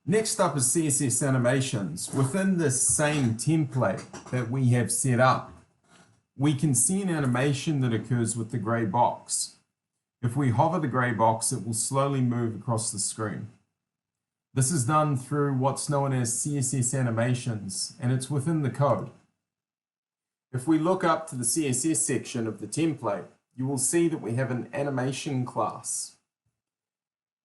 Next up is CSS Animations. Within this same template that we have set up, we can see an animation that occurs with the gray box. If we hover the gray box, it will slowly move across the screen. This is done through what's known as CSS Animations, and it's within the code. If we look up to the CSS section of the template, you will see that we have an animation class.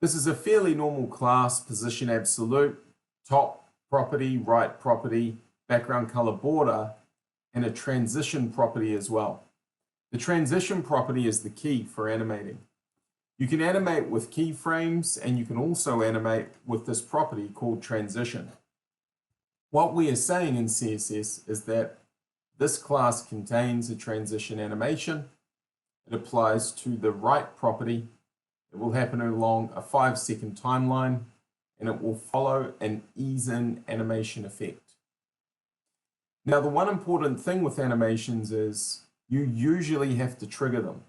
This is a fairly normal class, position absolute, top property, right property, background color border, and a transition property as well. The transition property is the key for animating. You can animate with keyframes, and you can also animate with this property called transition. What we are saying in CSS is that this class contains a transition animation. It applies to the right property. It will happen along a 5-second timeline, and it will follow an ease-in animation effect. Now, the one important thing with animations is you usually have to trigger them.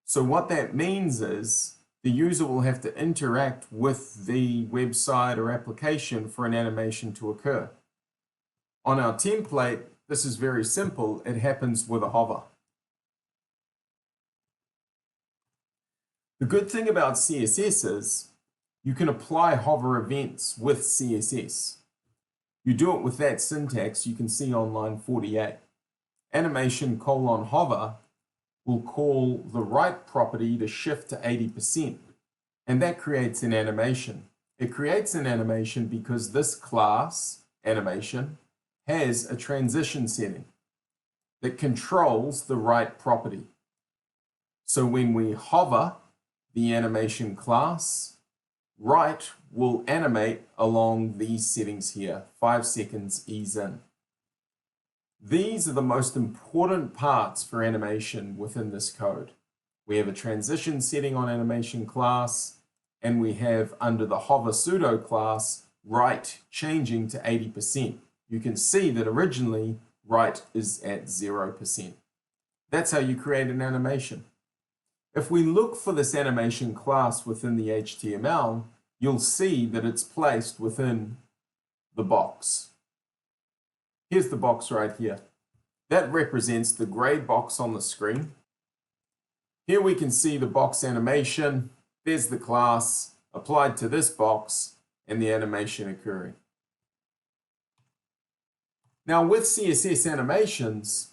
So what that means is the user will have to interact with the website or application for an animation to occur. On our template, this is very simple. It happens with a hover. The good thing about CSS is you can apply hover events with CSS. You do it with that syntax you can see on line 48. Animation:hover will call the right property to shift to 80%, and that creates an animation. It creates an animation because this class, animation, has a transition setting that controls the right property. So when we hover the animation class, right will animate along these settings here, 5 seconds ease in. These are the most important parts for animation within this code. We have a transition setting on animation class, and we have under the hover pseudo class, right changing to 80%. You can see that originally right is at 0%. That's how you create an animation. If we look for this animation class within the HTML, you'll see that it's placed within the box. Here's the box right here. That represents the gray box on the screen. Here we can see the box animation. There's the class applied to this box and the animation occurring. Now with CSS Animations,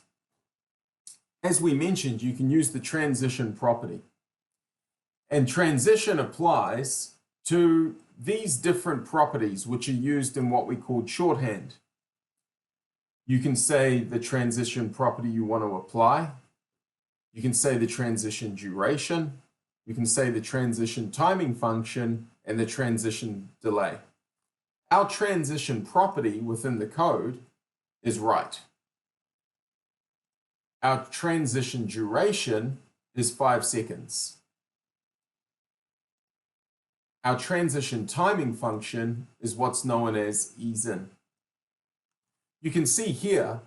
as we mentioned, you can use the transition property. And transition applies to these different properties which are used in what we call shorthand. You can say the transition property you want to apply. You can say the transition duration. You can say the transition timing function and the transition delay. Our transition property within the code is right. Our transition duration is 5 seconds. Our transition timing function is what's known as ease in. You can see here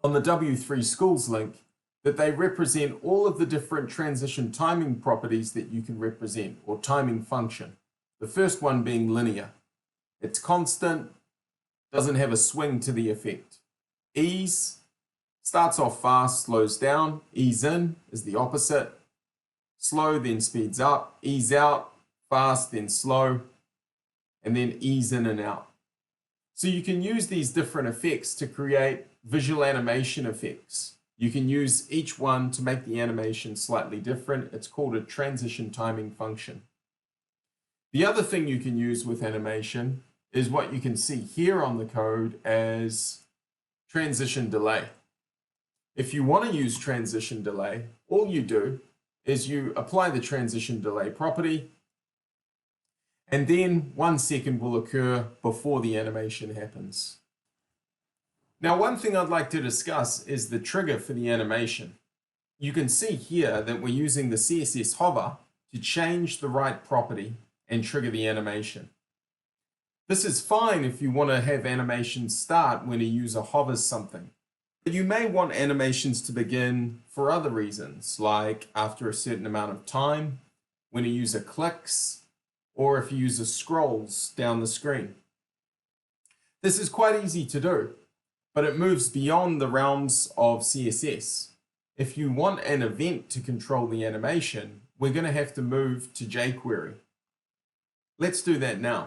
on the W3 Schools link that they represent all of the different transition timing properties that you can represent, or timing function. The first one being linear. It's constant, doesn't have a swing to the effect. Ease starts off fast, slows down. Ease in is the opposite. Slow, then speeds up. Ease out, fast, then slow. And then ease in and out. So you can use these different effects to create visual animation effects. You can use each one to make the animation slightly different. It's called a transition timing function. The other thing you can use with animation is what you can see here on the code as transition delay. If you want to use transition delay, all you do is you apply the transition delay property, and then 1 second will occur before the animation happens. Now, one thing I'd like to discuss is the trigger for the animation. You can see here that we're using the CSS hover to change the right property and trigger the animation. This is fine if you want to have animations start when a user hovers something. But you may want animations to begin for other reasons, like after a certain amount of time, when a user clicks, or if user scrolls down the screen. This is quite easy to do, but it moves beyond the realms of CSS. If you want an event to control the animation, we're going to have to move to jQuery. Let's do that now.